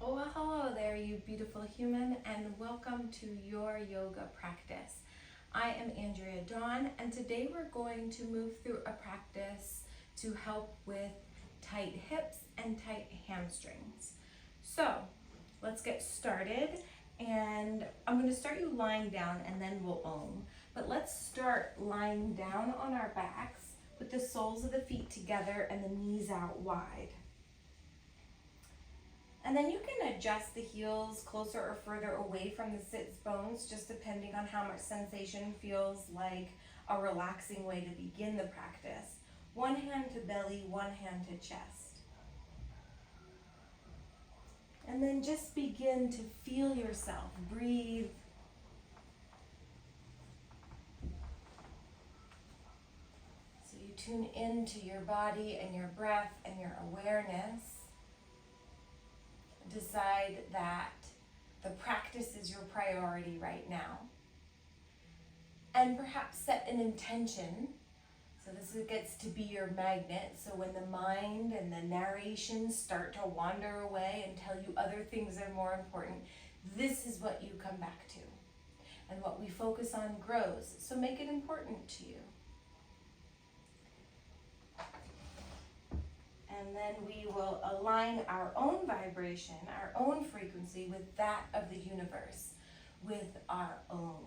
Well, hello there, you beautiful human, and welcome to your yoga practice. I am Andrea Dawn, and today we're going to move through a practice to help with tight hips and tight hamstrings. So let's get started, and I'm going to start you lying down and then we'll om. But let's start lying down on our backs with the soles of the feet together and the knees out wide. And then you can adjust the heels closer or further away from the sits bones, just depending on how much sensation feels like a relaxing way to begin the practice. One hand to belly, one hand to chest. And then just begin to feel yourself. Breathe. So you tune into your body and your breath and your awareness. Decide that the practice is your priority right now. And perhaps set an intention. So this gets to be your magnet. So when the mind and the narrations start to wander away and tell you other things are more important, this is what you come back to. And what we focus on grows. So make it important to you. And then we will align our own vibration, our own frequency with that of the universe, with our Om.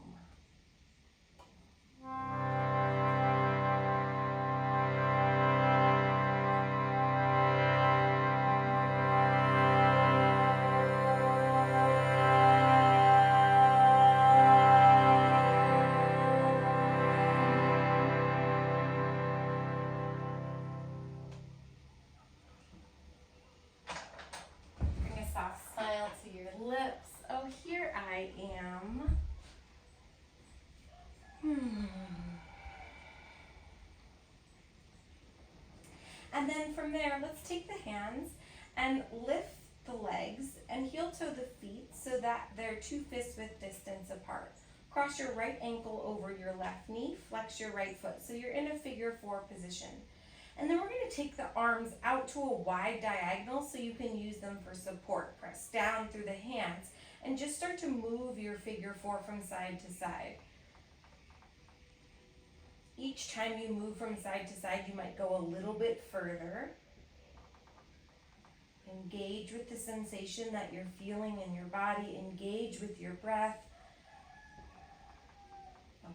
Smile to your lips. Oh, here I am. And then from there, let's take the hands and lift the legs and heel toe the feet so that they're 2 fists width distance apart. Cross your right ankle over your left knee, flex your right foot. So you're in a figure 4 position. And then we're going to take the arms out to a wide diagonal so you can use them for support. Press down through the hands and just start to move your figure 4 from side to side. Each time you move from side to side, you might go a little bit further. Engage with the sensation that you're feeling in your body. Engage with your breath.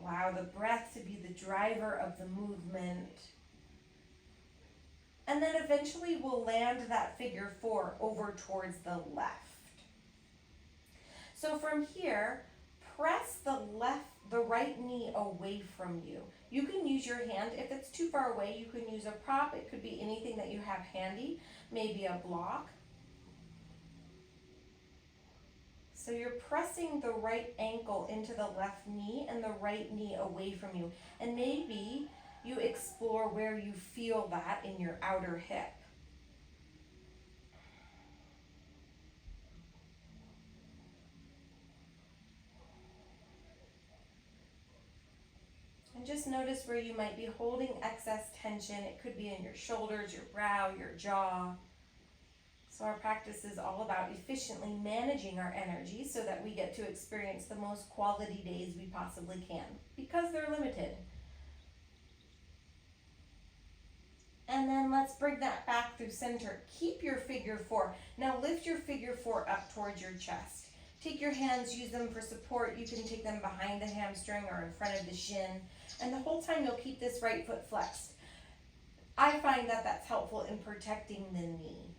Allow the breath to be the driver of the movement. And then eventually we'll land that figure 4 over towards the left. So from here, press the right knee away from you. You can use your hand. If it's too far away, you can use a prop. It could be anything that you have handy, maybe a block. So you're pressing the right ankle into the left knee and the right knee away from you. And maybe you explore where you feel that in your outer hip. And just notice where you might be holding excess tension. It could be in your shoulders, your brow, your jaw. So our practice is all about efficiently managing our energy so that we get to experience the most quality days we possibly can, because they're limited. And then let's bring that back through center. Keep your figure 4. Now lift your figure 4 up towards your chest. Take your hands, use them for support. You can take them behind the hamstring or in front of the shin. And the whole time you'll keep this right foot flexed. I find that that's helpful in protecting the knee.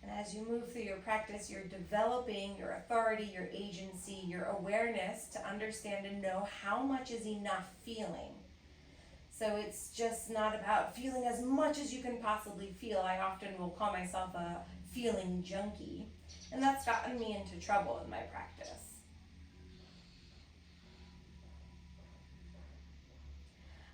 And as you move through your practice, you're developing your authority, your agency, your awareness to understand and know how much is enough feeling. So it's just not about feeling as much as you can possibly feel. I often will call myself a feeling junkie, and that's gotten me into trouble in my practice.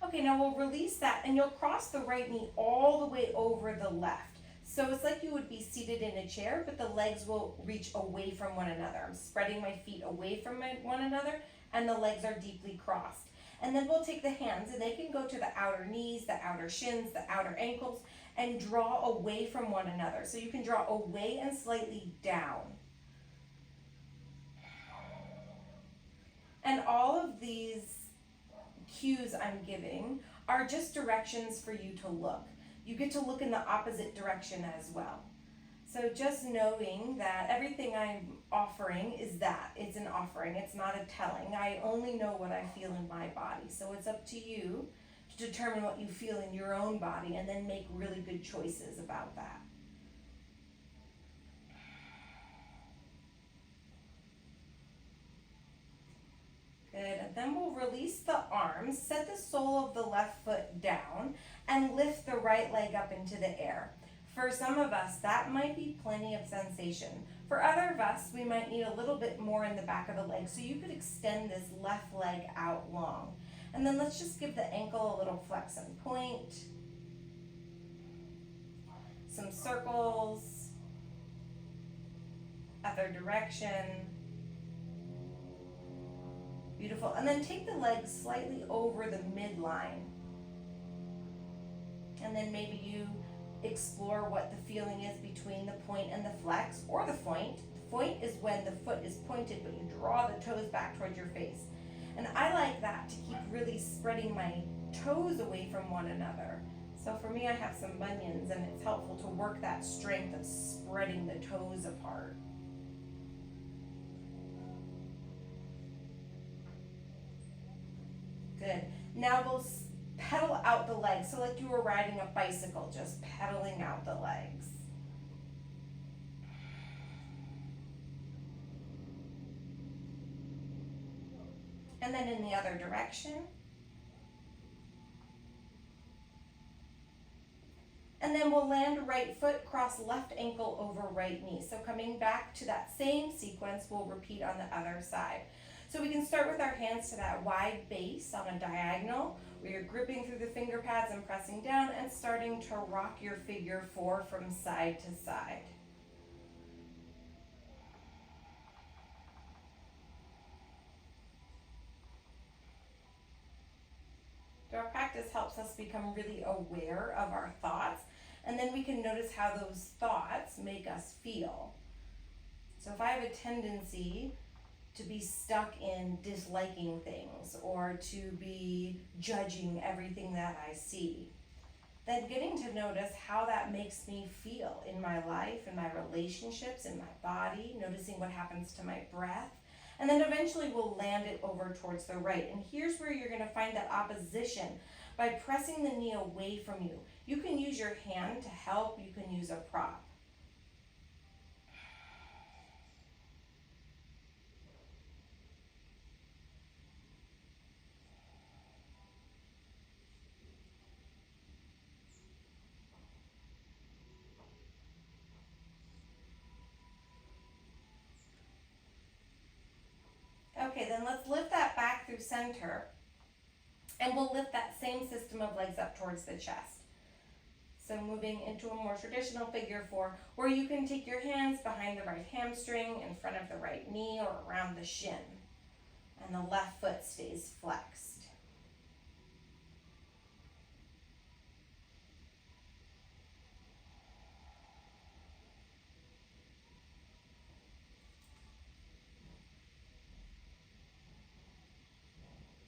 Okay, now we'll release that, and you'll cross the right knee all the way over the left. So it's like you would be seated in a chair, but the legs will reach away from one another. I'm spreading my feet away from one another, and the legs are deeply crossed. And then we'll take the hands, and they can go to the outer knees, the outer shins, the outer ankles, and draw away from one another. So you can draw away and slightly down. And all of these cues I'm giving are just directions for you to look. You get to look in the opposite direction as well. So just knowing that everything I'm offering is that. It's an offering, it's not a telling. I only know what I feel in my body. So it's up to you to determine what you feel in your own body and then make really good choices about that. Good, and then we'll release the arms, set the sole of the left foot down, and lift the right leg up into the air. For some of us, that might be plenty of sensation. For other of us, we might need a little bit more in the back of the leg, so you could extend this left leg out long. And then let's just give the ankle a little flex and point. Some circles. Other direction. Beautiful. And then take the leg slightly over the midline. And then maybe you explore what the feeling is between the point and the flex, or the point. The point is when the foot is pointed, but you draw the toes back towards your face. And I like that to keep really spreading my toes away from one another. So for me, I have some bunions, and it's helpful to work that strength of spreading the toes apart. Good. Now we'll pedal out the legs, so like you were riding a bicycle, just pedaling out the legs. And then in the other direction. And then we'll land right foot, cross left ankle over right knee. So coming back to that same sequence, we'll repeat on the other side. So we can start with our hands to that wide base on a diagonal, where you're gripping through the finger pads and pressing down and starting to rock your figure four from side to side. So our practice helps us become really aware of our thoughts, and then we can notice how those thoughts make us feel. So if I have a tendency to be stuck in disliking things or to be judging everything that I see, then getting to notice how that makes me feel in my life, in my relationships, in my body, noticing what happens to my breath, and then eventually we'll land it over towards the right. And here's where you're gonna find that opposition by pressing the knee away from you. You can use your hand to help, you can use a prop. Okay, then let's lift that back through center, and we'll lift that same system of legs up towards the chest. So moving into a more traditional figure four, where you can take your hands behind the right hamstring, in front of the right knee, or around the shin, and the left foot stays flexed.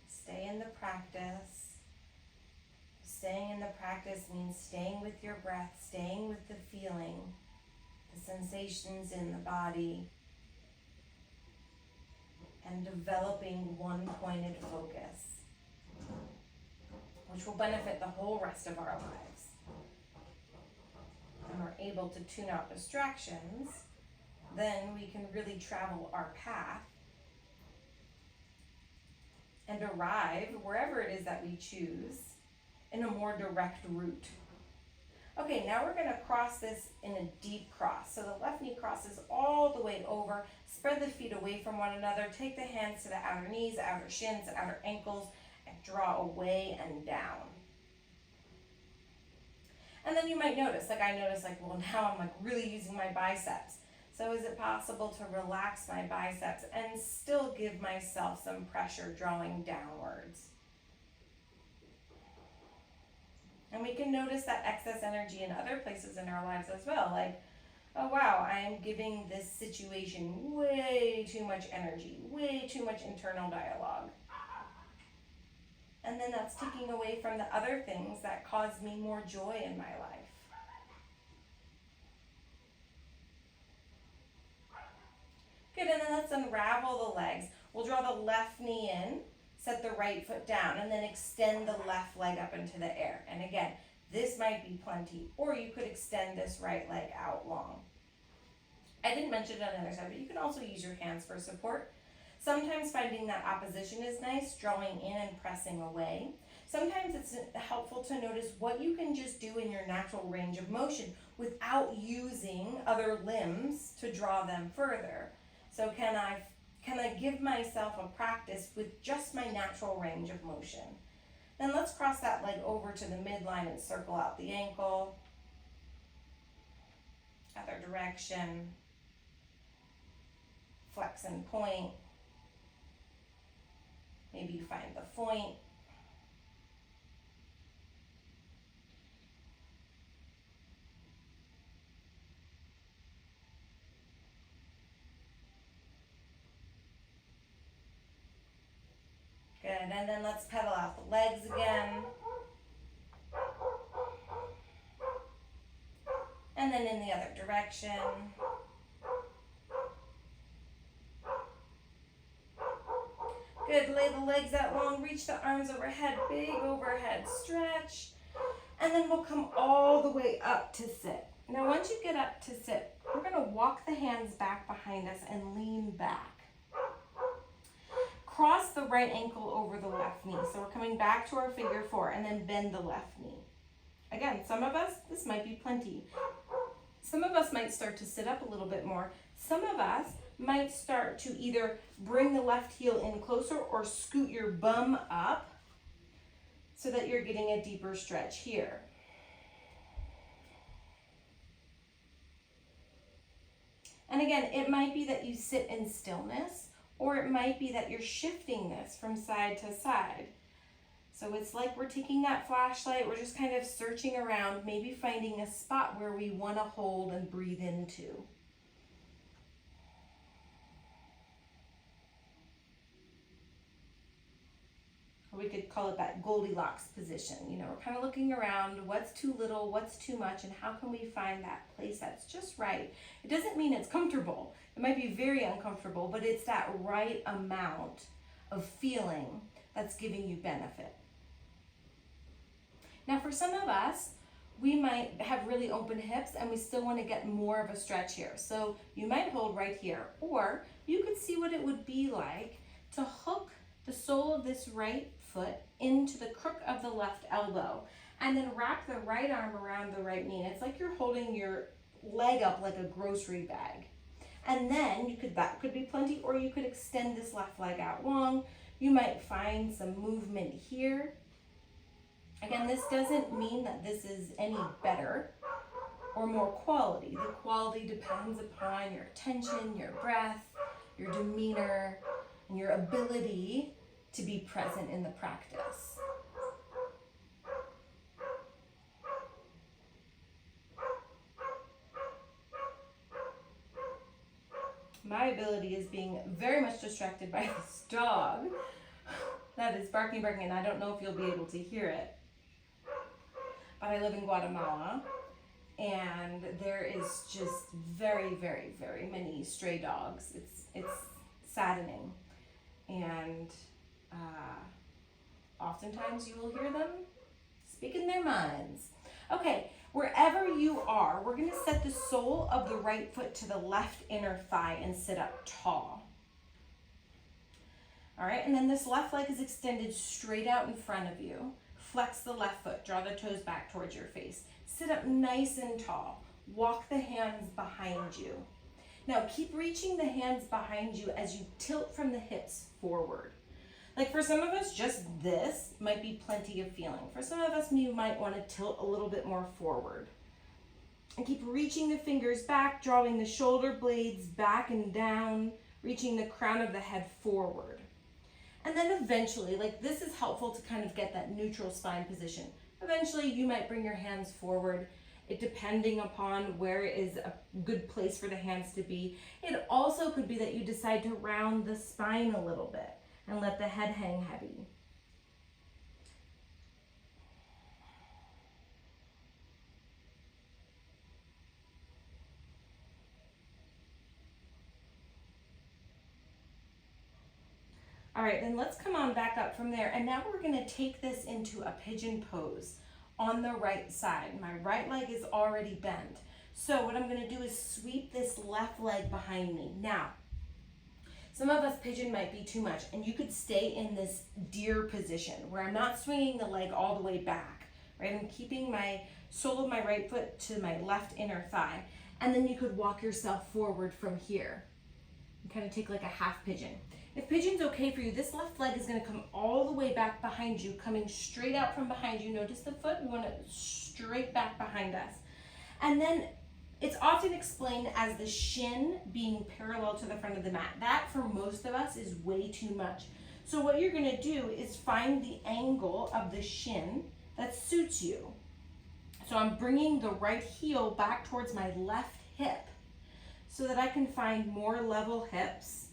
Stay in the practice. Staying in the practice means staying with your breath, staying with the feeling, the sensations in the body, and developing one pointed focus, which will benefit the whole rest of our lives. And we're able to tune out distractions, then we can really travel our path and arrive wherever it is that we choose in a more direct route. Okay, now we're gonna cross this in a deep cross. So the left knee crosses all the way over, spread the feet away from one another, take the hands to the outer knees, outer shins, outer ankles, and draw away and down. And then you might notice, like I noticed, like, well, now I'm like really using my biceps. So is it possible to relax my biceps and still give myself some pressure drawing downwards? And we can notice that excess energy in other places in our lives as well. Like, oh wow, I am giving this situation way too much energy, way too much internal dialogue. And then that's taking away from the other things that cause me more joy in my life. Good, and then let's unravel the legs. We'll draw the left knee in, set the right foot down, and then extend the left leg up into the air. And again, this might be plenty, or you could extend this right leg out long. I didn't mention it on the other side, but you can also use your hands for support. Sometimes finding that opposition is nice, drawing in and pressing away. Sometimes it's helpful to notice what you can just do in your natural range of motion without using other limbs to draw them further. So can I give myself a practice with just my natural range of motion? Then let's cross that leg over to the midline and circle out the ankle. Other direction. Flex and point. Maybe you find the point. Good, and then let's pedal out the legs again. And then in the other direction. Good, lay the legs out long, reach the arms overhead, big overhead stretch. And then we'll come all the way up to sit. Now once you get up to sit, we're gonna walk the hands back behind us and lean back. Cross the right ankle over the left knee. So we're coming back to our figure four and then bend the left knee. Again, some of us, this might be plenty. Some of us might start to sit up a little bit more. Some of us might start to either bring the left heel in closer or scoot your bum up so that you're getting a deeper stretch here. And again, it might be that you sit in stillness, or it might be that you're shifting this from side to side. So it's like we're taking that flashlight, we're just kind of searching around, maybe finding a spot where we want to hold and breathe into. Or we could call it that Goldilocks position. You know, we're kind of looking around, what's too little, what's too much, and how can we find that place that's just right. It doesn't mean it's comfortable. It might be very uncomfortable, but it's that right amount of feeling that's giving you benefit. Now for some of us, we might have really open hips and we still want to get more of a stretch here. So you might hold right here, or you could see what it would be like to hook the sole of this right foot into the crook of the left elbow and then wrap the right arm around the right knee. And it's like you're holding your leg up like a grocery bag. And then that could be plenty, or you could extend this left leg out long. You might find some movement here. Again, this doesn't mean that this is any better or more quality. The quality depends upon your attention, your breath, your demeanor, and your ability to be present in the practice. My ability is being very much distracted by this dog that is barking, and I don't know if you'll be able to hear it. But I live in Guatemala, and there is just very, very, very many stray dogs. It's saddening, and oftentimes you will hear them speaking their minds. Okay, wherever you are, we're going to set the sole of the right foot to the left inner thigh and sit up tall. All right, and then this left leg is extended straight out in front of you. Flex the left foot, draw the toes back towards your face. Sit up nice and tall. Walk the hands behind you. Now keep reaching the hands behind you as you tilt from the hips forward. Like for some of us, just this might be plenty of feeling. For some of us, you might want to tilt a little bit more forward. And keep reaching the fingers back, drawing the shoulder blades back and down, reaching the crown of the head forward. And then eventually, like this is helpful to kind of get that neutral spine position. Eventually, you might bring your hands forward, it depending upon where is a good place for the hands to be. It also could be that you decide to round the spine a little bit and let the head hang heavy. All right, then let's come on back up from there. And now we're gonna take this into a pigeon pose on the right side. My right leg is already bent. So what I'm gonna do is sweep this left leg behind me. Now, some of us pigeon might be too much, and you could stay in this deer position where I'm not swinging the leg all the way back, right? I'm keeping my sole of my right foot to my left inner thigh. And then you could walk yourself forward from here and kind of take like a half pigeon. If pigeon's okay for you, this left leg is gonna come all the way back behind you, coming straight out from behind you. Notice the foot, we want it straight back behind us. And then it's often explained as the shin being parallel to the front of the mat. That, for most of us, is way too much. So what you're gonna do is find the angle of the shin that suits you. So I'm bringing the right heel back towards my left hip so that I can find more level hips.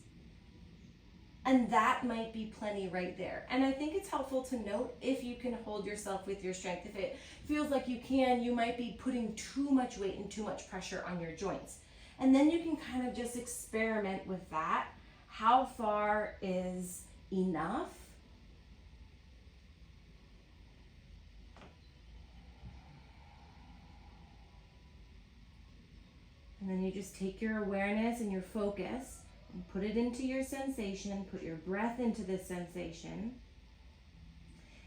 And that might be plenty right there. And I think it's helpful to note if you can hold yourself with your strength. If it feels like you can, you might be putting too much weight and too much pressure on your joints. And then you can kind of just experiment with that. How far is enough? And then you just take your awareness and your focus and put it into your sensation, put your breath into this sensation.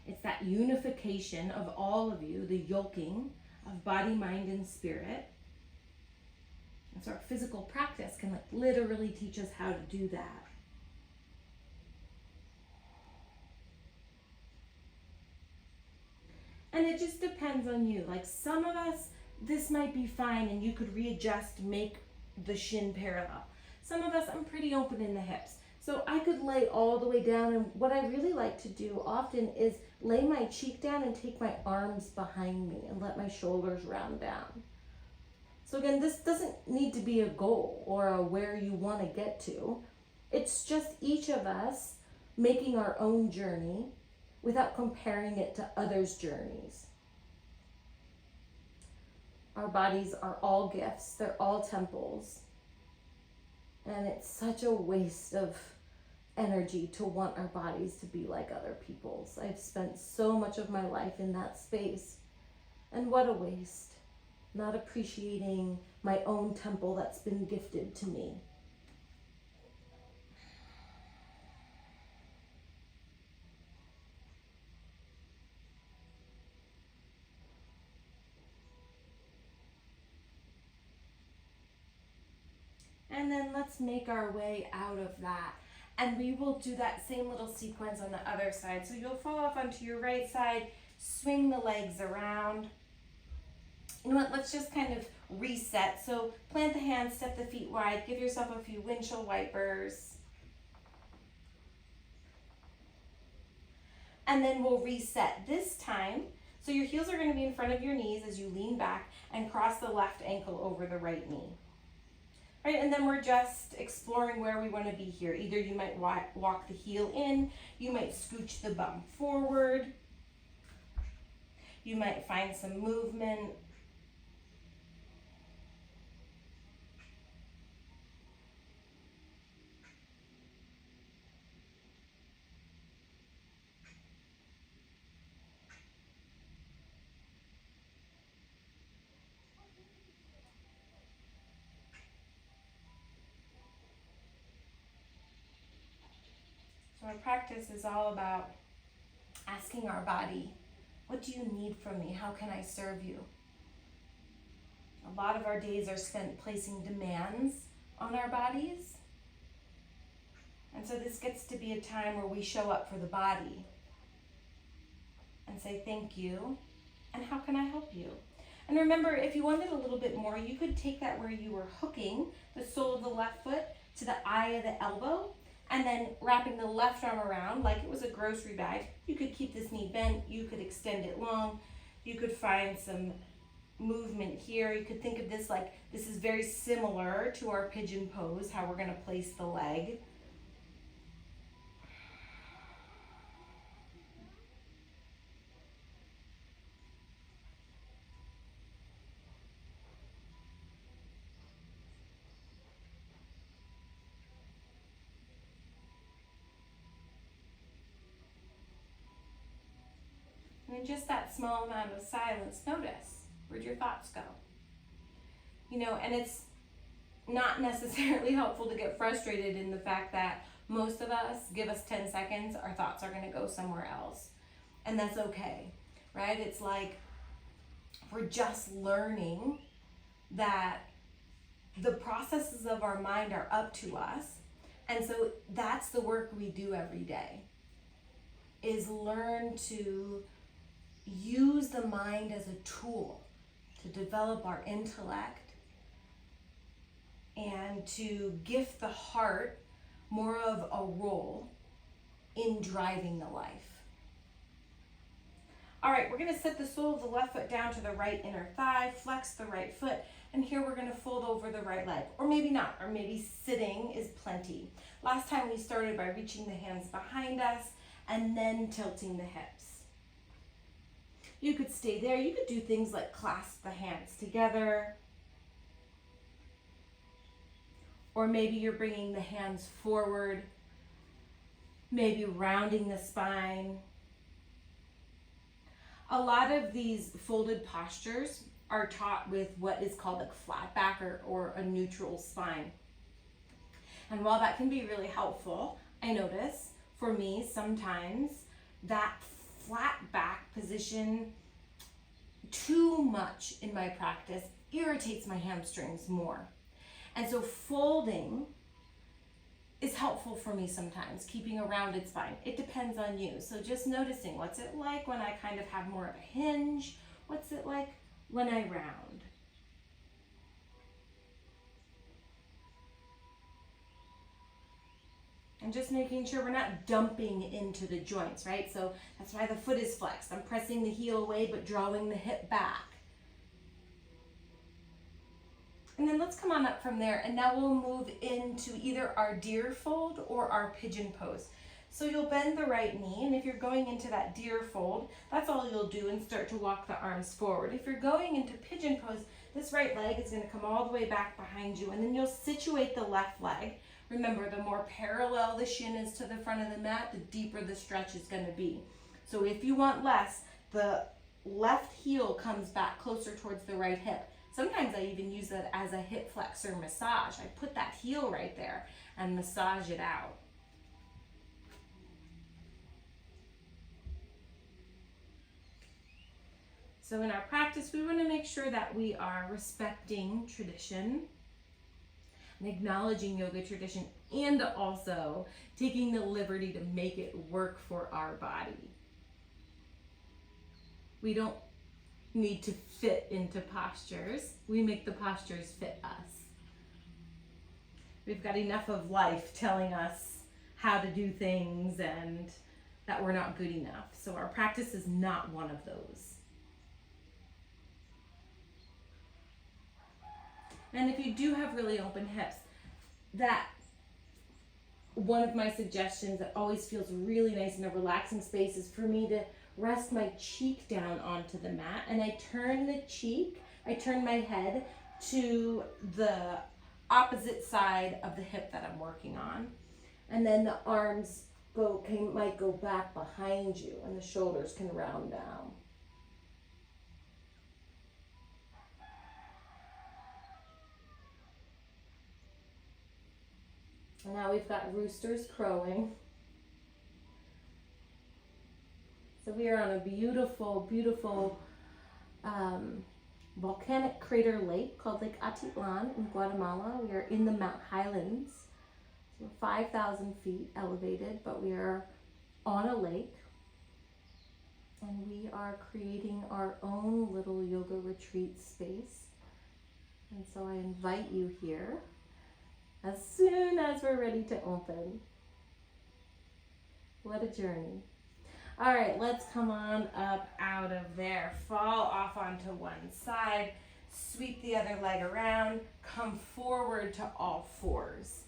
It's that unification of all of you, the yoking of body, mind, and spirit. And so our physical practice can literally teach us how to do that. And it just depends on you. Like some of us, this might be fine and you could readjust, make the shin parallel. Some of us, I'm pretty open in the hips. So I could lay all the way down, and what I really like to do often is lay my cheek down and take my arms behind me and let my shoulders round down. So again, this doesn't need to be a goal or a where you want to get to. It's just each of us making our own journey without comparing it to others' journeys. Our bodies are all gifts, they're all temples. And it's such a waste of energy to want our bodies to be like other people's. I've spent so much of my life in that space. And what a waste. Not appreciating my own temple that's been gifted to me. And then let's make our way out of that. And we will do that same little sequence on the other side. So you'll fall off onto your right side, swing the legs around. You know what, let's just kind of reset. So plant the hands, step the feet wide, give yourself a few windshield wipers. And then we'll reset this time. So your heels are going to be in front of your knees as you lean back and cross the left ankle over the right knee. Right, and then we're just exploring where we want to be here. Either you might walk the heel in, you might scooch the bum forward, you might find some movement. So our practice is all about asking our body, what do you need from me? How can I serve you? A lot of our days are spent placing demands on our bodies. And so this gets to be a time where we show up for the body and say thank you, and how can I help you? And remember, if you wanted a little bit more, you could take that where you were hooking the sole of the left foot to the eye of the elbow, and then wrapping the left arm around like it was a grocery bag. You could keep this knee bent, you could extend it long. You could find some movement here. You could think of this like this is very similar to our pigeon pose, how we're going to place the leg. And in just that small amount of silence, notice, where'd your thoughts go? You know, and it's not necessarily helpful to get frustrated in the fact that most of us, give us 10 seconds, our thoughts are going to go somewhere else. And that's okay, right? It's like we're just learning that the processes of our mind are up to us. And so that's the work we do every day, is learn to use the mind as a tool to develop our intellect and to gift the heart more of a role in driving the life. All right, we're going to set the sole of the left foot down to the right inner thigh, flex the right foot, and here we're going to fold over the right leg, or maybe not, or maybe sitting is plenty. Last time we started by reaching the hands behind us and then tilting the hips. You could stay there. You could do things like clasp the hands together. Or maybe you're bringing the hands forward, maybe rounding the spine. A lot of these folded postures are taught with what is called like flat back or a neutral spine. And while that can be really helpful, I notice for me sometimes that flat back position too much in my practice irritates my hamstrings more. And so folding is helpful for me sometimes, keeping a rounded spine. It depends on you. So just noticing, what's it like when I kind of have more of a hinge? What's it like when I round? And just making sure we're not dumping into the joints, right? So that's why the foot is flexed. I'm pressing the heel away, but drawing the hip back. And then let's come on up from there, and now we'll move into either our deer fold or our pigeon pose. So you'll bend the right knee, and if you're going into that deer fold, that's all you'll do and start to walk the arms forward. If you're going into pigeon pose, this right leg is going to come all the way back behind you, and then you'll situate the left leg. Remember, the more parallel the shin is to the front of the mat, the deeper the stretch is going to be. So if you want less, the left heel comes back closer towards the right hip. Sometimes I even use that as a hip flexor massage. I put that heel right there and massage it out. So in our practice, we want to make sure that we are respecting tradition and acknowledging yoga tradition, and also taking the liberty to make it work for our body. We don't need to fit into postures. We make the postures fit us. We've got enough of life telling us how to do things and that we're not good enough. So our practice is not one of those. And if you do have really open hips, that one of my suggestions that always feels really nice in a relaxing space is for me to rest my cheek down onto the mat, and I turn my head to the opposite side of the hip that I'm working on. And then the arms might go back behind you, and the shoulders can round down. And now we've got roosters crowing. So we are on a beautiful, beautiful volcanic crater lake called Lake Atitlan in Guatemala. We are in the Mount Highlands. So we're 5,000 feet elevated, but we are on a lake. And we are creating our own little yoga retreat space. And so I invite you here as soon as we're ready to open. What a journey. All right, let's come on up out of there. Fall off onto one side, sweep the other leg around, come forward to all fours.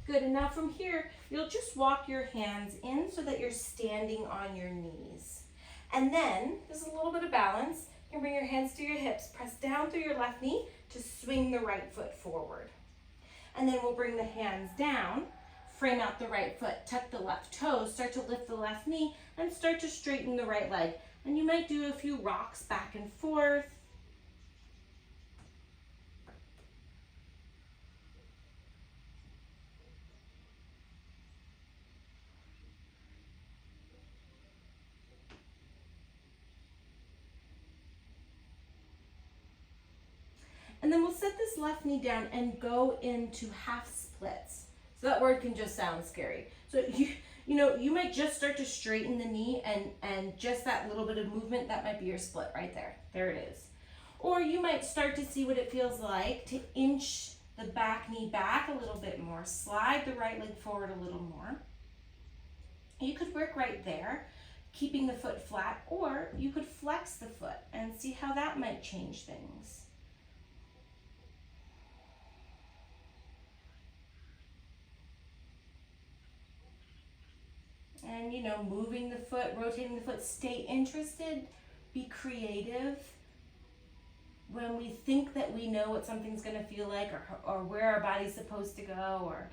Good, and now from here, you'll just walk your hands in so that you're standing on your knees. And then, just a little bit of balance, you can bring your hands to your hips, press down through your left knee to swing the right foot forward. And then we'll bring the hands down, frame out the right foot, tuck the left toes, start to lift the left knee, and start to straighten the right leg. And you might do a few rocks back and forth. And then we'll set this left knee down and go into half splits. So that word can just sound scary. So you might just start to straighten the knee and just that little bit of movement, that might be your split right there. There it is. Or you might start to see what it feels like to inch the back knee back a little bit more. Slide the right leg forward a little more. You could work right there, keeping the foot flat, or you could flex the foot and see how that might change things. And moving the foot, rotating the foot, stay interested, be creative. When we think that we know what something's going to feel like or where our body's supposed to go or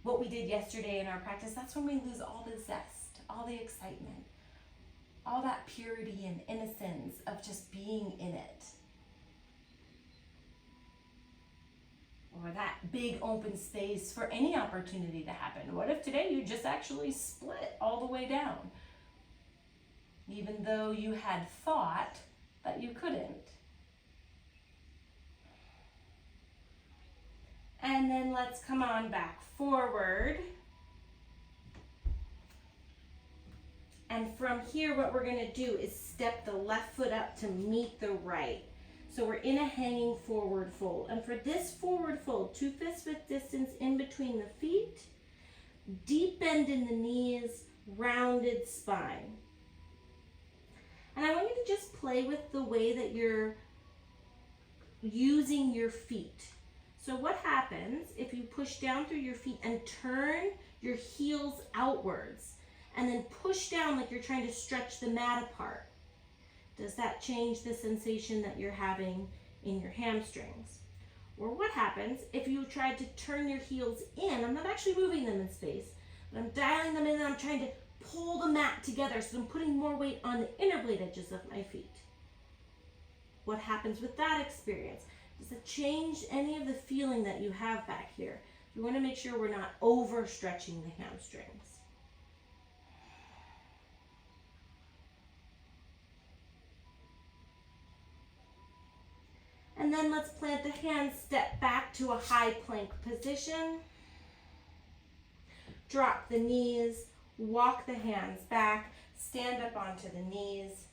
what we did yesterday in our practice, that's when we lose all the zest, all the excitement, all that purity and innocence of just being in it. Or that big open space for any opportunity to happen. What if today you just actually split all the way down, even though you had thought that you couldn't? And then let's come on back forward. And from here, what we're going to do is step the left foot up to meet the right. So we're in a hanging forward fold. And for this forward fold, 2 fist width distance in between the feet, deep bend in the knees, rounded spine. And I want you to just play with the way that you're using your feet. So what happens if you push down through your feet and turn your heels outwards and then push down like you're trying to stretch the mat apart? Does that change the sensation that you're having in your hamstrings? Or what happens if you tried to turn your heels in? I'm not actually moving them in space, but I'm dialing them in and I'm trying to pull the mat together, so I'm putting more weight on the inner blade edges of my feet. What happens with that experience? Does it change any of the feeling that you have back here? We want to make sure we're not overstretching the hamstrings. And then let's plant the hands, step back to a high plank position. Drop the knees, walk the hands back, stand up onto the knees.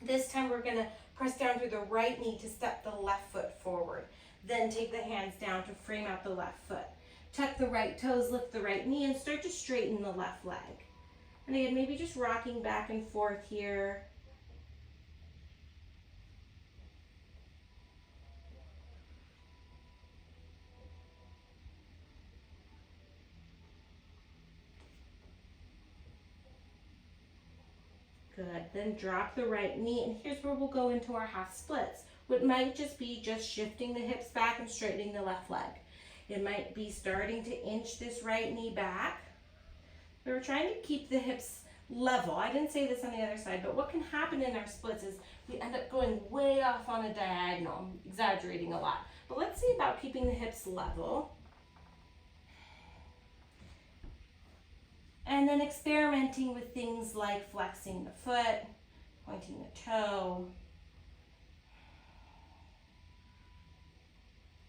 This time we're going to press down through the right knee to step the left foot forward. Then take the hands down to frame out the left foot. Tuck the right toes, lift the right knee, and start to straighten the left leg. And again, maybe just rocking back and forth here. Good, then drop the right knee, and here's where we'll go into our half splits. What might just be just shifting the hips back and straightening the left leg. It might be starting to inch this right knee back. We're trying to keep the hips level. I didn't say this on the other side, but what can happen in our splits is we end up going way off on a diagonal. I'm exaggerating a lot. But let's see about keeping the hips level. And then experimenting with things like flexing the foot, pointing the toe.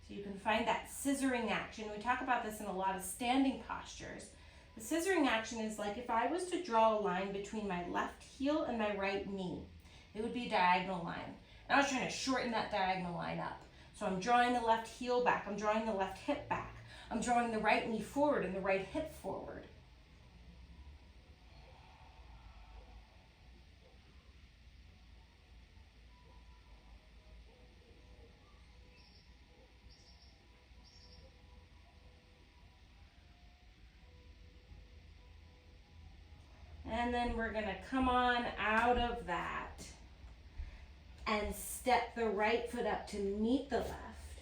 So you can find that scissoring action. We talk about this in a lot of standing postures. The scissoring action is like if I was to draw a line between my left heel and my right knee, it would be a diagonal line. And I was trying to shorten that diagonal line up. So I'm drawing the left heel back, I'm drawing the left hip back, I'm drawing the right knee forward and the right hip forward. And then we're gonna come on out of that and step the right foot up to meet the left.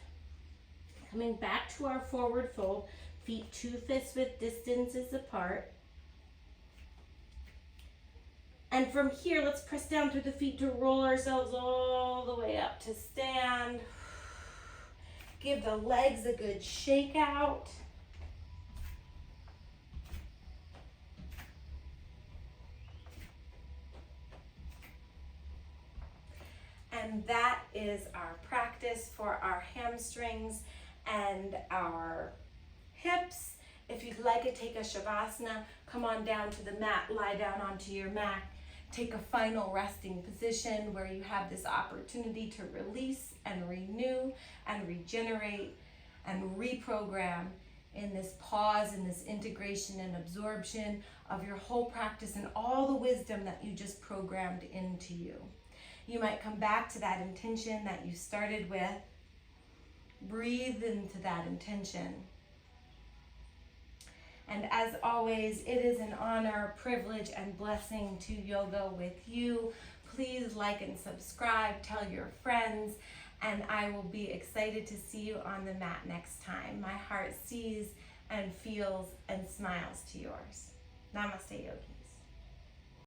Coming back to our forward fold, feet 2 fist-width distances apart. And from here, let's press down through the feet to roll ourselves all the way up to stand. Give the legs a good shake out. And that is our practice for our hamstrings and our hips. If you'd like to take a shavasana, come on down to the mat, lie down onto your mat. Take a final resting position where you have this opportunity to release and renew and regenerate and reprogram in this pause, in this integration and absorption of your whole practice and all the wisdom that you just programmed into you. You might come back to that intention that you started with. Breathe into that intention. And as always, it is an honor, privilege, and blessing to yoga with you. Please like and subscribe, tell your friends, and I will be excited to see you on the mat next time. My heart sees and feels and smiles to yours. Namaste, yogi.